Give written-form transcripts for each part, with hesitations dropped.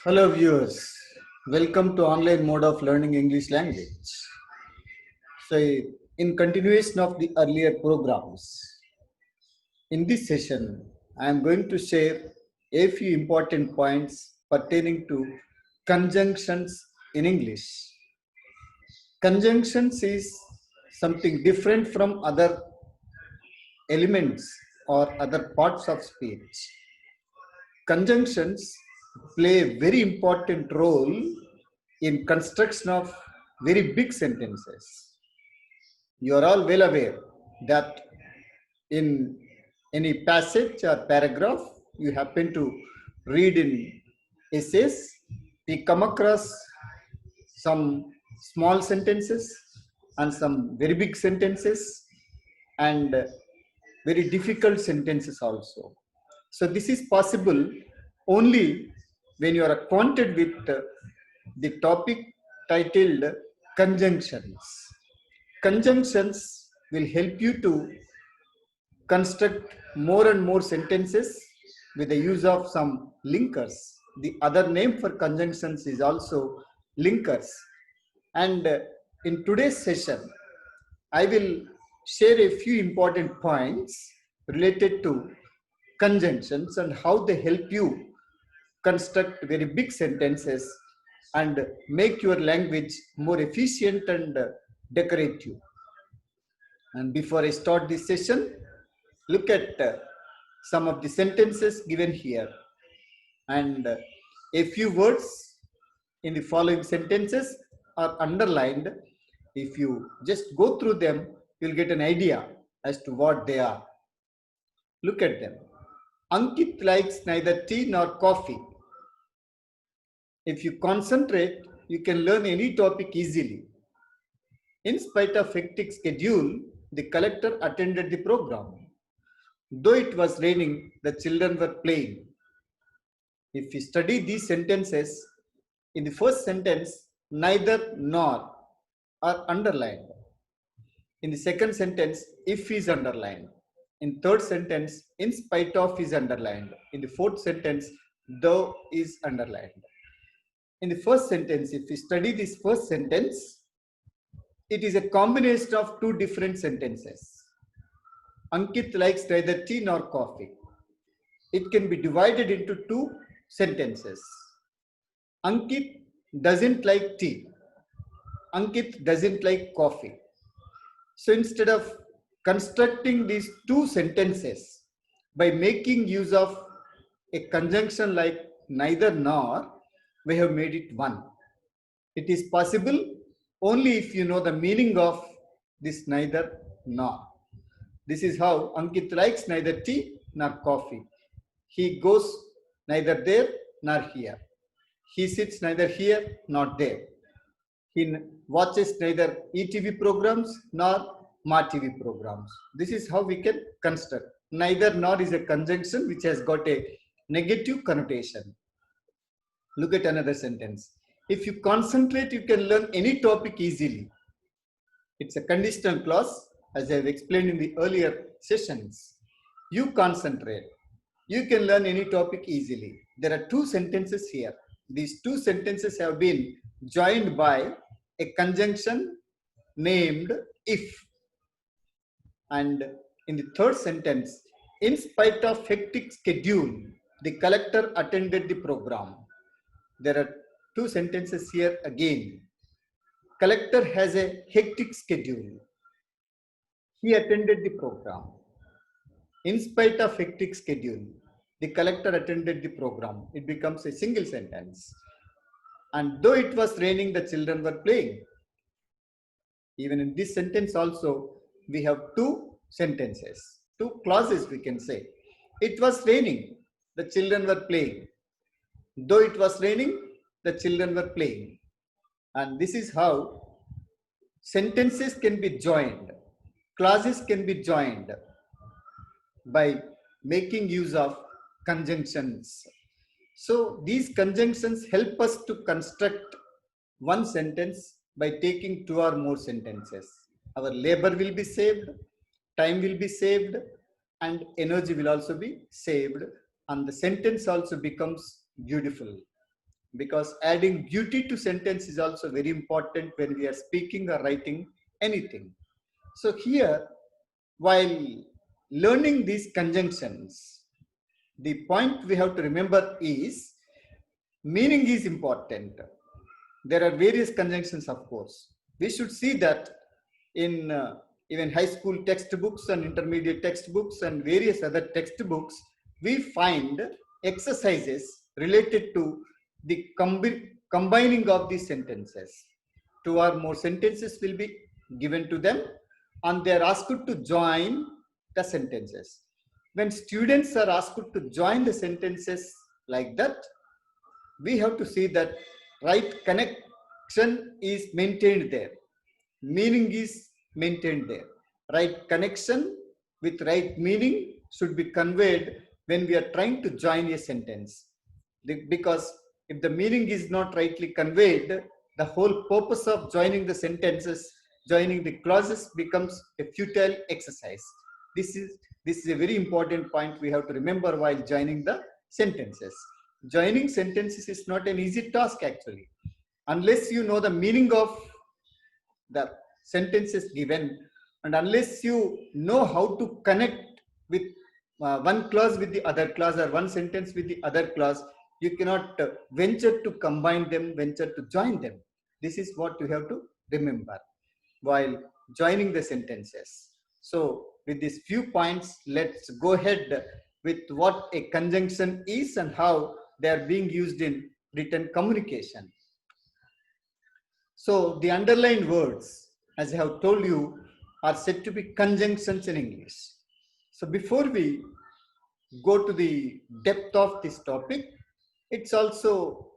Hello viewers, welcome to online mode of learning English language. So in continuation of the earlier programs, in this session I am going to share a few important points pertaining to conjunctions in English. Conjunctions is something different from other elements or other parts of speech. Conjunctions play a very important role in construction of very big sentences. You are all well aware that in any passage or paragraph you happen to read in essays, we come across some small sentences and some very big sentences and very difficult sentences also. So this is possible only when you are acquainted with the topic titled conjunctions. Conjunctions will help you to construct more and more sentences with the use of some linkers. The other name for conjunctions is also linkers. And in today's session, I will share a few important points related to conjunctions and how they help you construct very big sentences and make your language more efficient and decorative. And before I start this session, look at some of the sentences given here and a few words in the following sentences are underlined. If you just go through them, you'll get an idea as to what they are. Look at them. Ankit likes neither tea nor coffee. If you concentrate, you can learn any topic easily. In spite of hectic schedule, the collector attended the program. Though it was raining, the children were playing. If you study these sentences, in the first sentence, neither nor are underlined. In the second sentence, if is underlined. In third sentence, in spite of is underlined. In the fourth sentence, though is underlined. In the first sentence, if we study this first sentence, it is a combination of two different sentences. Ankit likes neither tea nor coffee. It can be divided into two sentences. Ankit doesn't like tea. Ankit doesn't like coffee. So instead of constructing these two sentences by making use of a conjunction like neither nor, we have made it one. It is possible only if you know the meaning of this neither nor. This is how Ankit likes neither tea nor coffee. He goes neither there nor here. He sits neither here nor there. He watches neither ETV programs nor Ma TV programs. This is how we can construct. Neither nor is a conjunction which has got a negative connotation. Look at another sentence. If you concentrate, you can learn any topic easily. It's a conditional clause, as I have explained in the earlier sessions. You concentrate. You can learn any topic easily. There are two sentences here. These two sentences have been joined by a conjunction named if. And in the third sentence, in spite of hectic schedule, the collector attended the program. There are two sentences here again. Collector has a hectic schedule. He attended the program. In spite of hectic schedule, the collector attended the program. It becomes a single sentence. And though it was raining, the children were playing. Even in this sentence also, we have two sentences, two clauses we can say. It was raining, the children were playing. Though it was raining, the children were playing. And this is how sentences can be joined, clauses can be joined by making use of conjunctions. So these conjunctions help us to construct one sentence by taking two or more sentences. Our labor will be saved, time will be saved, and energy will also be saved, and the sentence also becomes beautiful. because adding duty to sentence is also very important when we are speaking or writing anything. So here, while learning these conjunctions, the point we have to remember is meaning is important. There are various conjunctions, of course. We should see that in even high school textbooks and intermediate textbooks and various other textbooks, we find exercises related to the combining of these sentences. Two or more sentences will be given to them and they are asked to join the sentences. When students are asked to join the sentences like that, we have to see that right connection is maintained there. Meaning is maintained there. Right connection with right meaning should be conveyed when we are trying to join a sentence. Because if the meaning is not rightly conveyed, the whole purpose of joining the sentences, joining the clauses becomes a futile exercise. This is a very important point we have to remember while joining the sentences. Joining sentences is not an easy task actually. Unless you know the meaning of the sentences given and unless you know how to connect with one clause with the other clause or one sentence with the other clause, you cannot venture to combine them, venture to join them. This is what you have to remember while joining the sentences. So with these few points, let's go ahead with what a conjunction is and how they are being used in written communication. So the underlined words, as I have told you, are said to be conjunctions in English. So before we go to the depth of this topic, it's also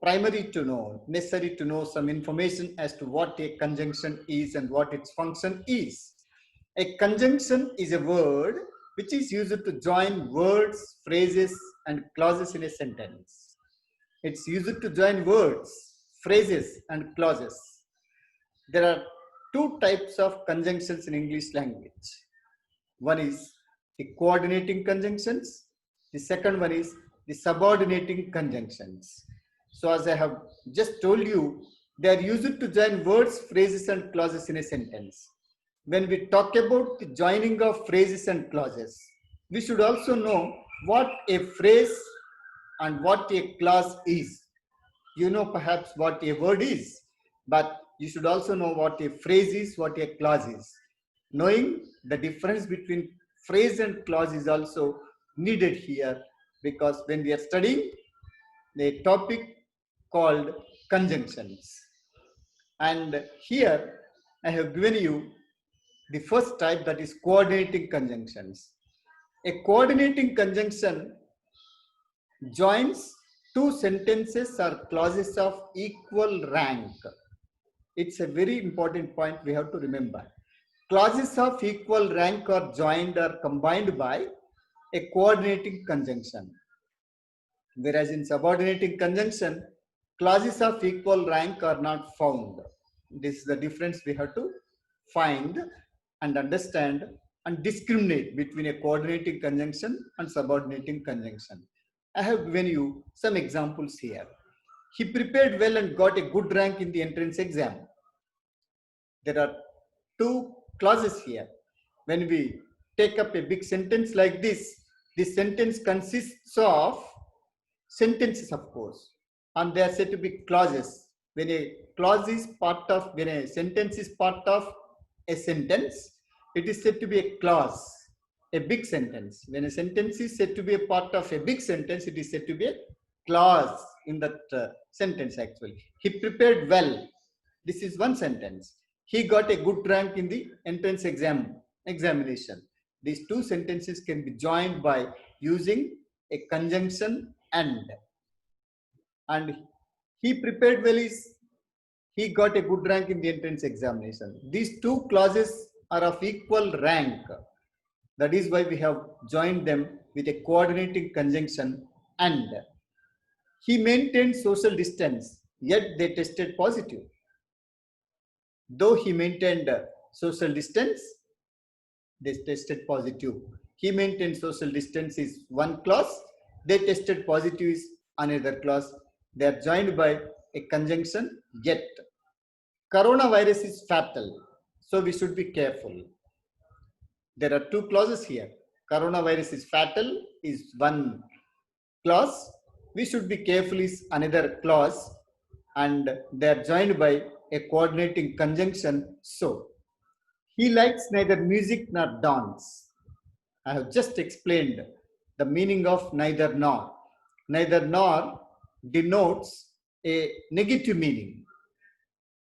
necessary to know some information as to what a conjunction is and what its function is. A conjunction is a word which is used to join words, phrases, and clauses in a sentence. It's used to join words, phrases, and clauses. There are two types of conjunctions in English language. One is the coordinating conjunctions. The second one is the subordinating conjunctions. So as I have just told you, they are used to join words, phrases, and clauses in a sentence. When we talk about the joining of phrases and clauses, we should also know what a phrase and what a clause is. You know perhaps what a word is, but you should also know what a phrase is, what a clause is. Knowing the difference between phrase and clause is also needed here, because when we are studying the topic called conjunctions. And here I have given you the first type, that is coordinating conjunctions. A coordinating conjunction joins two sentences or clauses of equal rank. It's a very important point we have to remember. Clauses of equal rank are joined or combined by a coordinating conjunction. Whereas in subordinating conjunction, clauses of equal rank are not found. This is the difference we have to find and understand and discriminate between a coordinating conjunction and subordinating conjunction. I have given you some examples here. He prepared well and got a good rank in the entrance exam. There are two clauses here. When we take up a big sentence like this sentence consists of sentences, of course, and they are said to be clauses. When a sentence is part of a sentence, it is said to be a clause, a big sentence. When a sentence is said to be a part of a big sentence, it is said to be a clause in that sentence actually. He prepared well. This is one sentence. He got a good rank in the entrance examination. These two sentences can be joined by using a conjunction and. And he prepared well is he got a good rank in the entrance examination. These two clauses are of equal rank. That is why we have joined them with a coordinating conjunction and. He maintained social distance, yet they tested positive. Though he maintained social distance, they tested positive. He maintained social distance is one clause, they tested positive is another clause. They are joined by a conjunction yet. Coronavirus is fatal, so we should be careful. There are two clauses here. Coronavirus is fatal is one clause. We should be careful is another clause, and they are joined by a coordinating conjunction so. He likes neither music nor dance. I have just explained the meaning of neither nor. Neither nor denotes a negative meaning.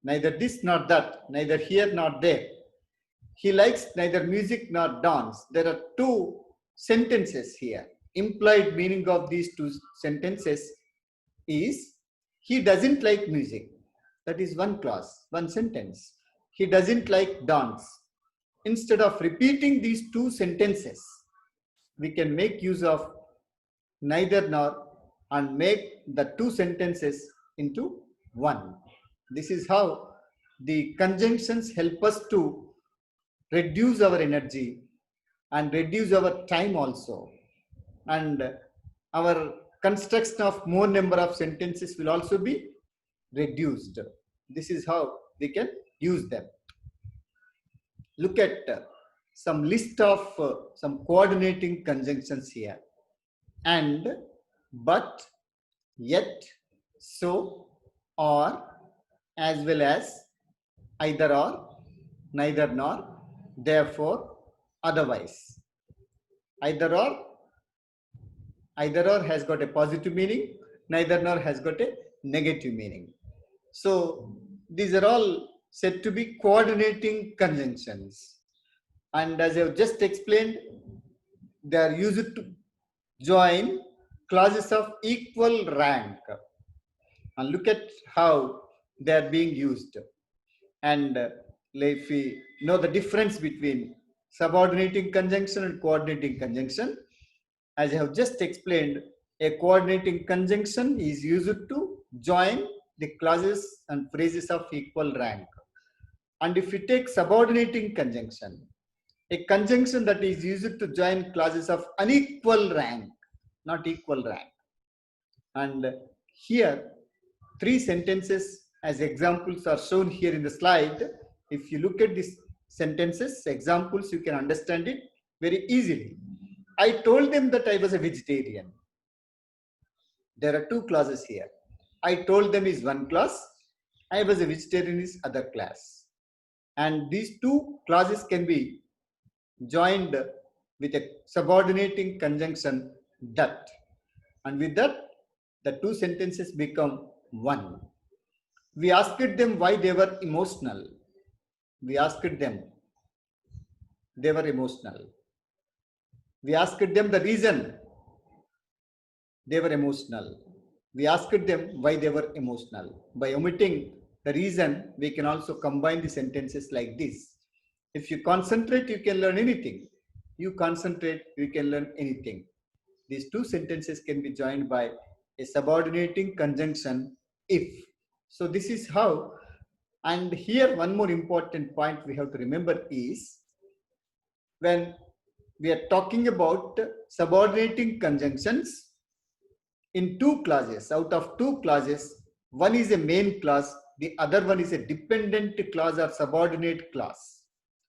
Neither this nor that, neither here nor there. He likes neither music nor dance. There are two sentences here. Implied meaning of these two sentences is he doesn't like music. That is one clause, one sentence. He doesn't like dance. Instead of repeating these two sentences, we can make use of neither nor and make the two sentences into one. This is how the conjunctions help us to reduce our energy and reduce our time also. And our construction of more number of sentences will also be reduced. This is how we can use them. Look at some list of some coordinating conjunctions here. And, but, yet, so, or, as well as, either or, neither nor, therefore, otherwise. Either or has got a positive meaning, neither nor has got a negative meaning. So these are all said to be coordinating conjunctions. And as I have just explained, they are used to join clauses of equal rank. And look at how they are being used. And if we know the difference between subordinating conjunction and coordinating conjunction, as I have just explained, a coordinating conjunction is used to join the clauses and phrases of equal rank. And if we take subordinating conjunction, a conjunction that is used to join clauses of unequal rank, not equal rank. And here, three sentences as examples are shown here in the slide. If you look at these sentences, examples, you can understand it very easily. I told them that I was a vegetarian. There are two clauses here. I told them is one clause. I was a vegetarian is other clause. And these two clauses can be joined with a subordinating conjunction that. And with that, the two sentences become one. We asked them why they were emotional. We asked them. They were emotional. We asked them the reason they were emotional. We asked them why they were emotional. By omitting the reason, we can also combine the sentences like this. If you concentrate, you can learn anything. You concentrate, you can learn anything. These two sentences can be joined by a subordinating conjunction if. So this is how. And here one more important point we have to remember is when we are talking about subordinating conjunctions in two clauses, out of two clauses, one is a main clause, the other one is a dependent clause or subordinate clause.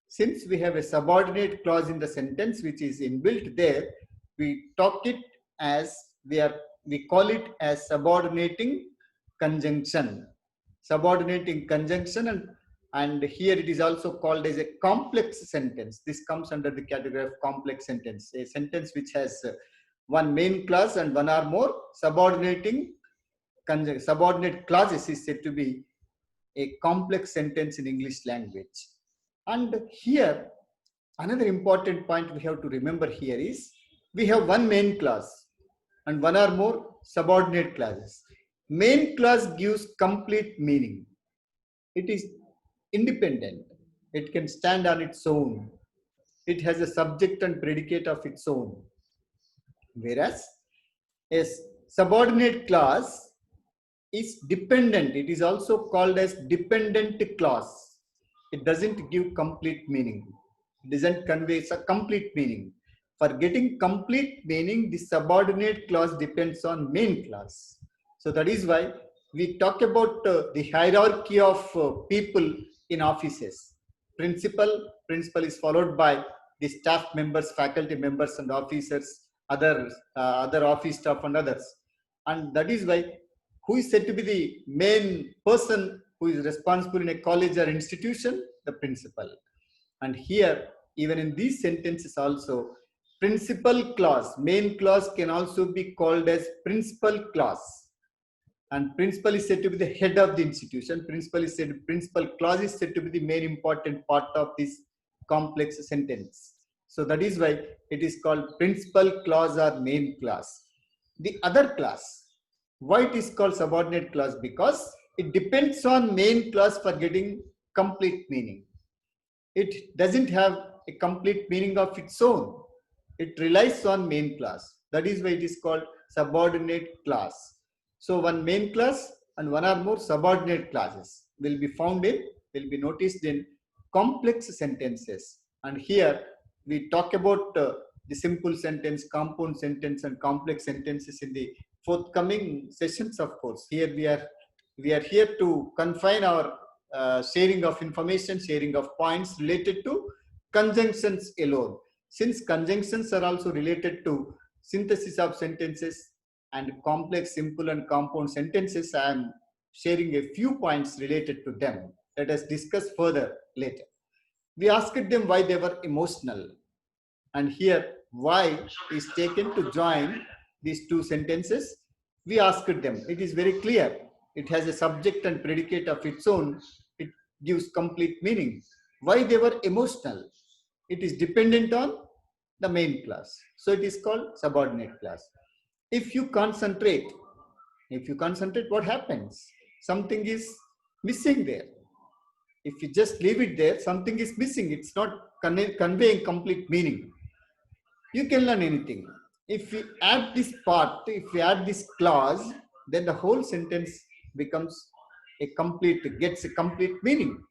Since we have a subordinate clause in the sentence which is inbuilt there, we talk it as we call it as subordinating conjunction. Subordinating conjunction, and here it is also called as a complex sentence. This comes under the category of complex sentence, a sentence which has one main clause and one or more subordinate clauses is said to be a complex sentence in English language. And here another important point we have to remember here is we have one main clause and one or more subordinate clauses. Main clause gives complete meaning. It is independent. It can stand on its own. It has a subject and predicate of its own. Whereas a subordinate clause is dependent. It is also called as dependent clause. It doesn't give complete meaning. It doesn't convey a complete meaning. For getting complete meaning, the subordinate clause depends on main clause. So that is why we talk about the hierarchy of people in offices. Principal is followed by the staff members, faculty members and officers, other office staff and others. And that is why who is said to be the main person who is responsible in a college or institution? The principal. And here, even in these sentences also, principal clause, main clause can also be called as principal clause. And principal is said to be the head of the institution. Principal clause is said to be the main important part of this complex sentence. So that is why it is called principal clause or main clause. The other clause, why it is called subordinate clause? Because it depends on main clause for getting complete meaning. It doesn't have a complete meaning of its own. It relies on main clause. That is why it is called subordinate clause. So one main clause and one or more subordinate clauses will be noticed in complex sentences. And here we talk about the simple sentence, compound sentence and complex sentences in the forthcoming sessions, of course. Here we are here to confine our sharing of information, sharing of points related to conjunctions alone. Since conjunctions are also related to synthesis of sentences and complex, simple and compound sentences, I am sharing a few points related to them. Let us discuss further later. We asked them why they were emotional. And here, why is taken to join these two sentences. We asked them. It is very clear. It has a subject and predicate of its own. It gives complete meaning. Why they were emotional? It is dependent on the main clause. So it is called subordinate clause. If you concentrate, what happens? Something is missing there. If you just leave it there, something is missing. It's not conveying complete meaning. You can learn anything. If we add this part, if we add this clause, then the whole sentence becomes gets a complete meaning.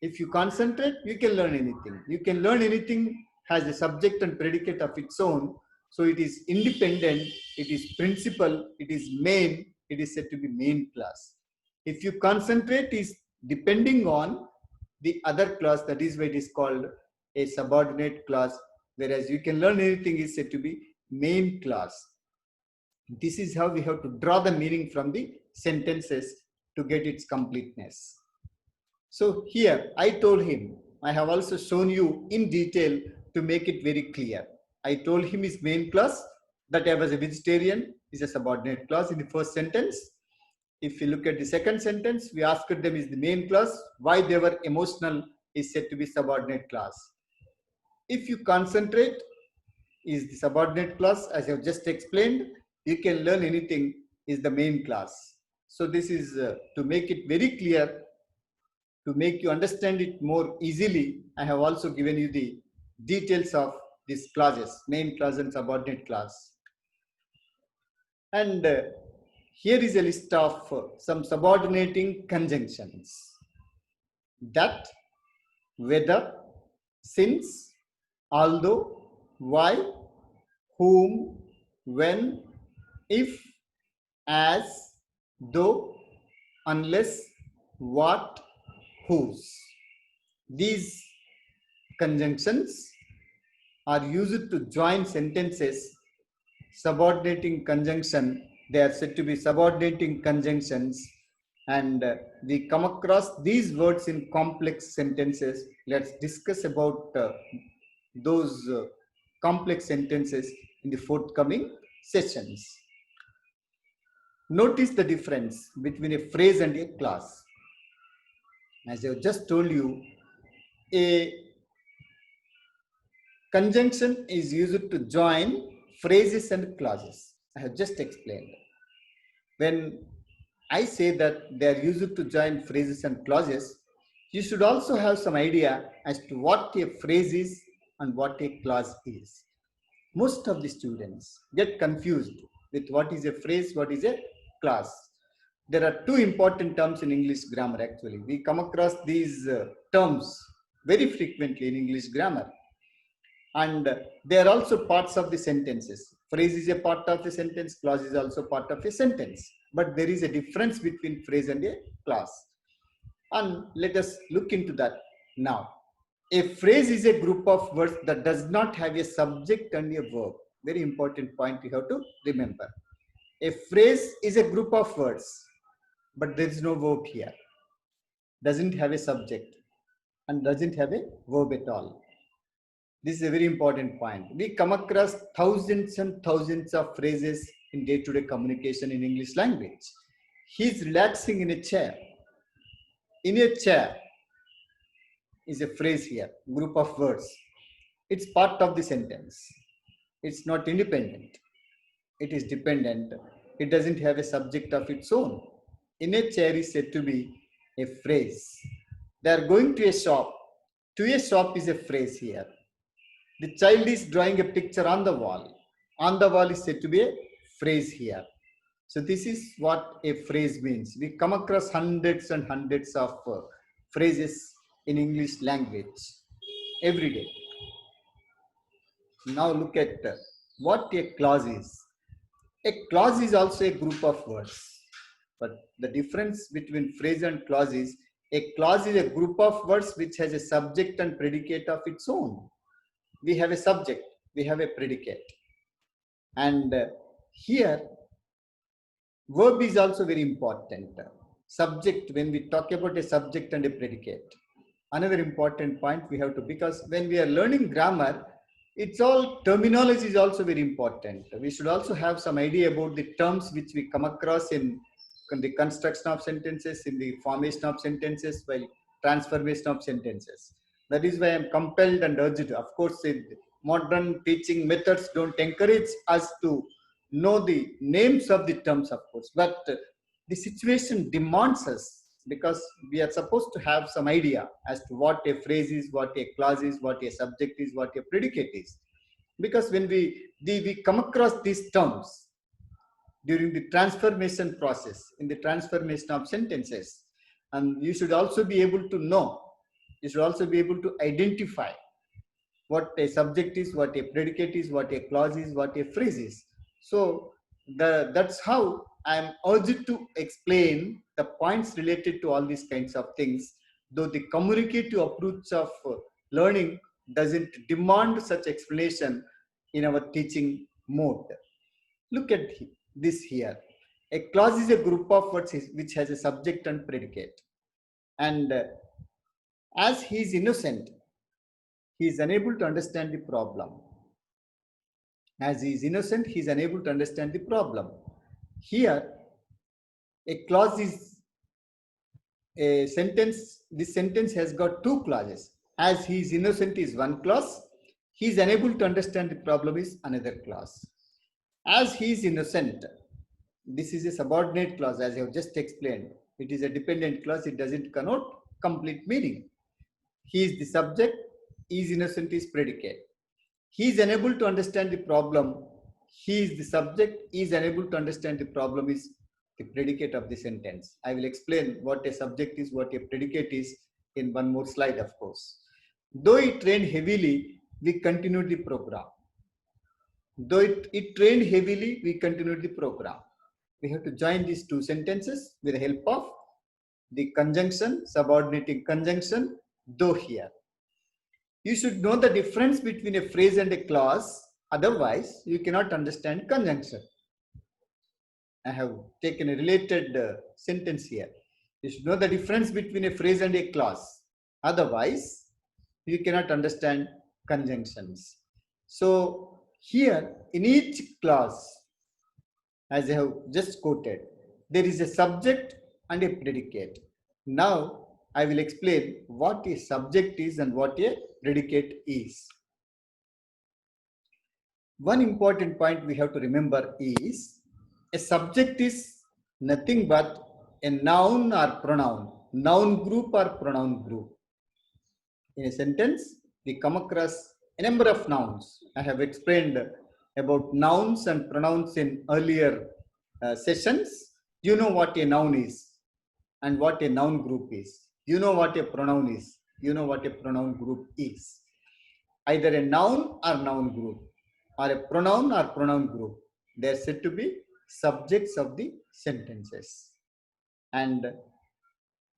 If you concentrate, you can learn anything. You can learn anything has a subject and predicate of its own. So it is independent, it is principal, it is main, it is said to be main clause. If you concentrate is depending on the other clause, that is why it is called a subordinate clause, whereas you can learn anything is said to be main clause. This is how we have to draw the meaning from the sentences to get its completeness. So here I told him, I have also shown you in detail to make it very clear. I told him his main clause, that I was a vegetarian, is a subordinate clause in the first sentence. If you look at the second sentence, we asked them is the main clause, why they were emotional is said to be subordinate clause. If you concentrate is the subordinate clause, as I have just explained. You can learn anything is the main clause. So this is to make it very clear, to make you understand it more easily. I have also given you the details of these clauses, main clause and subordinate clause. And here is a list of some subordinating conjunctions. That, whether, since, although, why, whom, when, if, as, though, unless, what, whose. These conjunctions are used to join sentences. Subordinating conjunction, they are said to be subordinating conjunctions, and we come across these words in complex sentences. Let's discuss about those complex sentences in the forthcoming sessions. Notice the difference between a phrase and a clause. As I have just told you, a conjunction is used to join phrases and clauses. I have just explained. When I say that they are used to join phrases and clauses, you should also have some idea as to what a phrase is and what a clause is. Most of the students get confused with what is a phrase, what is a clause. There are two important terms in English grammar actually. We come across these terms very frequently in English grammar. And they are also parts of the sentences. Phrase is a part of a sentence, clause is also part of a sentence. but there is a difference between phrase and a clause. And let us look into that now. A phrase is a group of words that does not have a subject and a verb. Very important point you have to remember. A phrase is a group of words, but there is no verb here. Doesn't have a subject and doesn't have a verb at all. This is a very important point. We come across thousands and thousands of phrases in day-to-day communication in English language. He's relaxing in a chair. In a chair is a phrase here, group of words. It's part of the sentence. It's not independent. It is dependent. It doesn't have a subject of its own. In a chair is said to be a phrase. They are going to a shop. To a shop is a phrase here. The child is drawing a picture on the wall. On the wall is said to be a phrase here. So this is what a phrase means. We come across hundreds and hundreds of phrases in English language every day. Now look at what a clause is. A clause is also a group of words. But the difference between phrase and clause is a clause is a group of words which has a subject and predicate of its own. We have a subject, we have a predicate. And here, verb is also very important. Subject, when we talk about a subject and a predicate, another important point we have to, because when we are learning grammar, it's all terminology is also very important. We should also have some idea about the terms which we come across in the construction of sentences, in the formation of sentences, while transformation of sentences. That is why I am compelled and urged. Of course, modern teaching methods don't encourage us to know the names of the terms, of course, but the situation demands us, because we are supposed to have some idea as to what a phrase is, what a clause is, what a subject is, what a predicate is. Because when we come across these terms during the transformation process, in the transformation of sentences, and you should also be able to know, you should also be able to identify what a subject is, what a predicate is, what a clause is, what a phrase is. So that's how I am urged to explain the points related to all these kinds of things, though the communicative approach of learning doesn't demand such explanation in our teaching mode. Look at this here. A clause is a group of words which has a subject and predicate. And as he is innocent, he is unable to understand the problem. As he is innocent, he is unable to understand the problem. Here, a clause is a sentence. This sentence has got two clauses. As he is innocent is one clause. He is unable to understand the problem is another clause. As he is innocent, this is a subordinate clause, as I have just explained. It is a dependent clause. It doesn't connote complete meaning. He is the subject. He is innocent is predicate. He is unable to understand the problem. He is the subject. He is unable to understand the problem is the predicate of the sentence. I will explain what a subject is, what a predicate is in one more slide, of course. Though it rained heavily, we continued the program. Though it rained heavily, we continued the program. We have to join these two sentences with the help of the conjunction, subordinating conjunction, though here. You should know the difference between a phrase and a clause, otherwise you cannot understand conjunction. I have taken a related sentence here. You should know the difference between a phrase and a clause, otherwise you cannot understand conjunctions. So here in each clause, as I have just quoted, there is a subject and a predicate. Now I will explain what a subject is and what a predicate is. One important point we have to remember is a subject is nothing but a noun or pronoun, noun group or pronoun group. In a sentence, we come across a number of nouns. I have explained about nouns and pronouns in earlier sessions. You know what a noun is and what a noun group is. You know what a pronoun is. You know what a pronoun group is. Either a noun or noun group, or a pronoun or pronoun group. They are said to be subjects of the sentences. And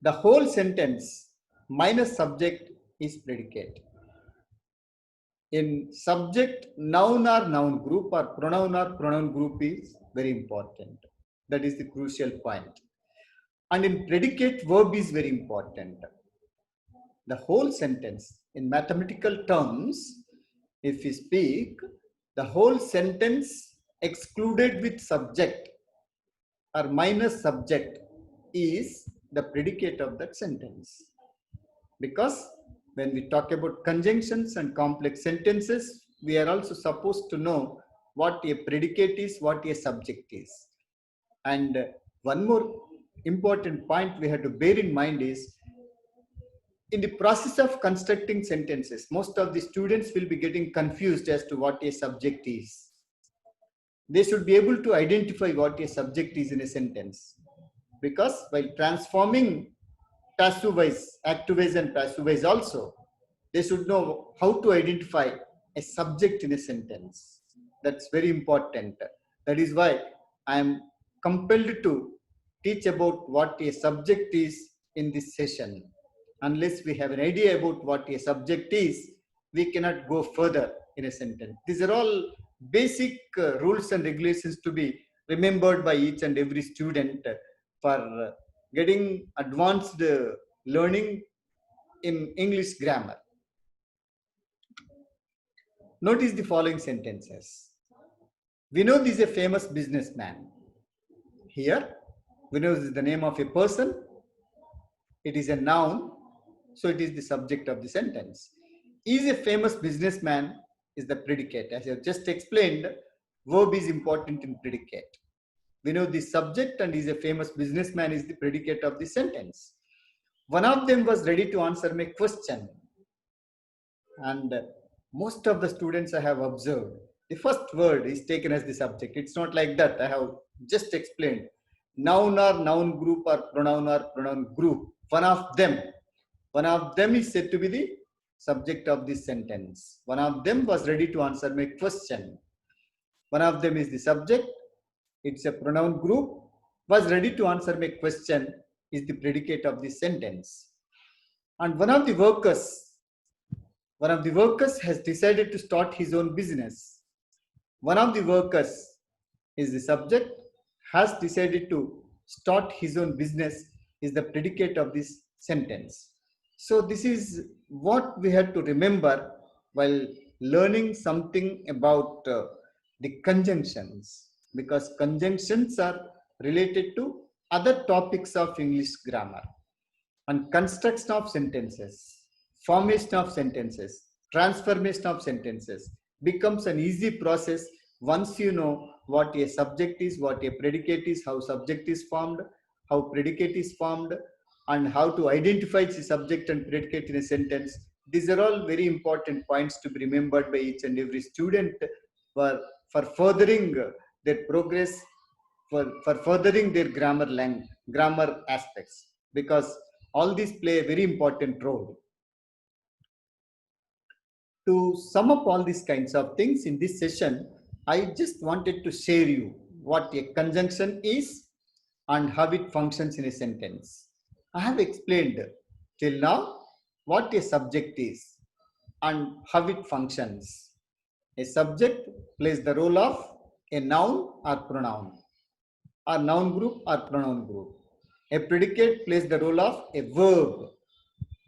the whole sentence minus subject is predicate. In subject, noun or noun group or pronoun group is very important. That is the crucial point. And in predicate, verb is very important. The whole sentence, in mathematical terms, if we speak, the whole sentence excluded with subject or minus subject is the predicate of that sentence. Because when we talk about conjunctions and complex sentences, we are also supposed to know what a predicate is, what a subject is. And one more important point we have to bear in mind is, in the process of constructing sentences, most of the students will be getting confused as to what a subject is. They should be able to identify what a subject is in a sentence. Because while transforming passive voice, active voice and passive voice also, they should know how to identify a subject in a sentence. That's very important. That is why I am compelled to teach about what a subject is in this session. Unless we have an idea about what a subject is, we cannot go further in a sentence. These are all basic rules and regulations to be remembered by each and every student for getting advanced learning in English grammar. Notice the following sentences. Vinod is a famous businessman. Here, Vinod is the name of a person. It is a noun, so it is the subject of the sentence. Is a famous businessman is the predicate. As I have just explained, verb is important in predicate. Vinod is subject and is a famous businessman is the predicate of the sentence. One of them was ready to answer my question. And most of the students I have observed, the first word is taken as the subject. It's not like that. I have just explained. Noun or noun group or pronoun group. One of them is said to be the subject of this sentence. One of them was ready to answer my question. One of them is the subject. It's a pronoun group. Was ready to answer my question is the predicate of this sentence. And one of the workers has decided to start his own business. One of the workers is the subject, has decided to start his own business is the predicate of this sentence. So this is what we have to remember while learning something about the conjunctions, because conjunctions are related to other topics of English grammar. And construction of sentences, formation of sentences, transformation of sentences becomes an easy process once you know what a subject is, what a predicate is, how subject is formed, how predicate is formed, and how to identify the subject and predicate in a sentence. These are all very important points to be remembered by each and every student for furthering their progress, for furthering their grammar aspects, because all these play a very important role. To sum up all these kinds of things in this session, I just wanted to share you what a conjunction is and how it functions in a sentence. I have explained till now what a subject is and how it functions. A subject plays the role of a noun or pronoun, or noun group or pronoun group. A predicate plays the role of a verb.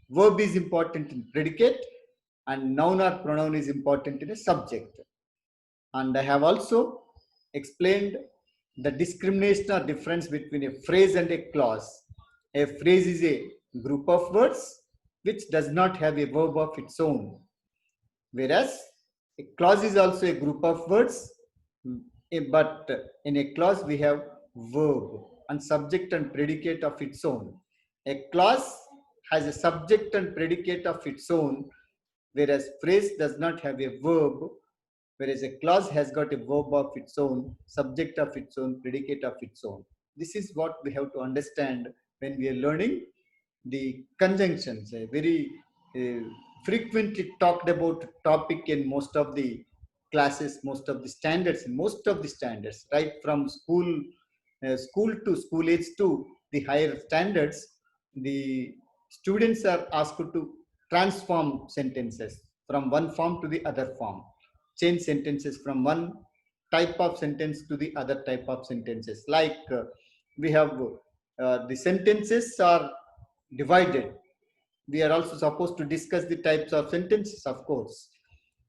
Verb is important in predicate and noun or pronoun is important in a subject. And I have also explained the discrimination or difference between a phrase and a clause. A phrase is a group of words which does not have a verb of its own, whereas a clause is also a group of words, but in a clause we have verb and subject and predicate of its own. A clause has a subject and predicate of its own, whereas phrase does not have a verb, whereas a clause has got a verb of its own, subject of its own, predicate of its own. This is what we have to understand when we are learning the conjunctions, a very frequently talked about topic in most of the classes, most of the standards, right from school to school age to the higher standards, the students are asked to transform sentences from one form to the other form, change sentences from one type of sentence to the other type of sentences. Like we have the sentences are divided. We are also supposed to discuss the types of sentences, of course.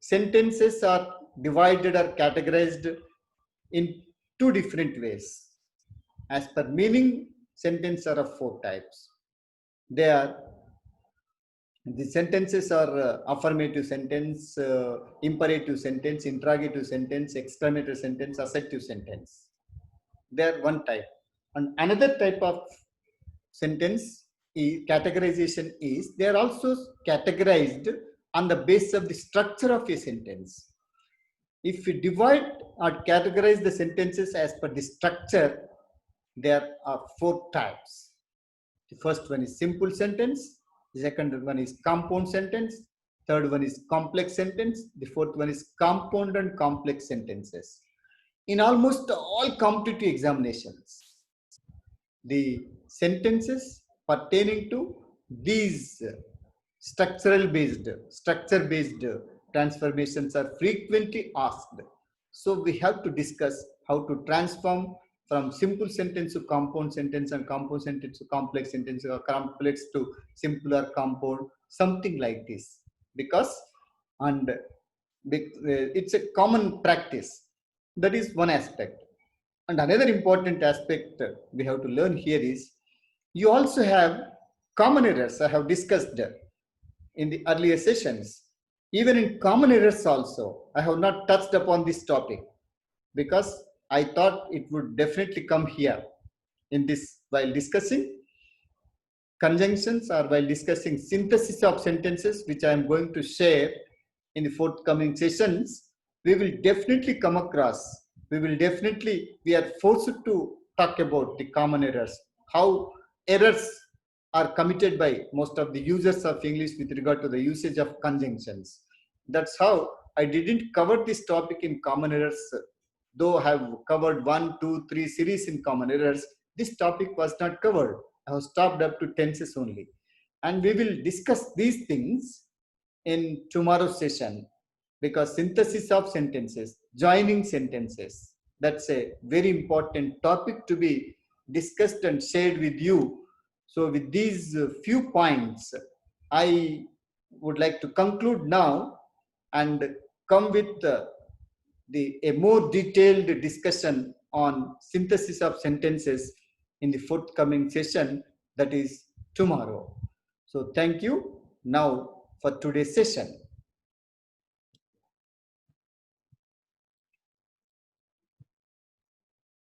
Sentences are divided or categorized in two different ways. As per meaning, sentences are of four types. They are the sentences are affirmative sentence, imperative sentence, interrogative sentence, exclamative sentence, assertive sentence. They are one type. And another type of sentence categorization is they are also categorized on the basis of the structure of a sentence. If we divide or categorize the sentences as per the structure, there are four types. The first one is simple sentence, the second one is compound sentence, third one is complex sentence, the fourth one is compound and complex sentences. In almost all competitive examinations, the sentences pertaining to these structure based transformations are frequently asked. So we have to discuss how to transform from simple sentence to compound sentence and compound sentence to complex sentence or complex to simpler compound, something like this. Because and it's a common practice. That is one aspect. And another important aspect we have to learn here is you also have common errors. I have discussed in the earlier sessions. Even in common errors also, I have not touched upon this topic because I thought it would definitely come here in this while discussing conjunctions or while discussing synthesis of sentences, which I am going to share in the forthcoming sessions. We will definitely come across, we are forced to talk about the common errors, how errors are committed by most of the users of English with regard to the usage of conjunctions. That's how I didn't cover this topic in common errors, though I have covered 1, 2, 3 series in common errors. This topic was not covered. I have stopped up to tenses only. And we will discuss these things in tomorrow's session because synthesis of sentences, joining sentences, that's a very important topic to be discussed and shared with you. So with these few points, I would like to conclude now and come with a more detailed discussion on synthesis of sentences in the forthcoming session, that is tomorrow. So thank you now for today's session.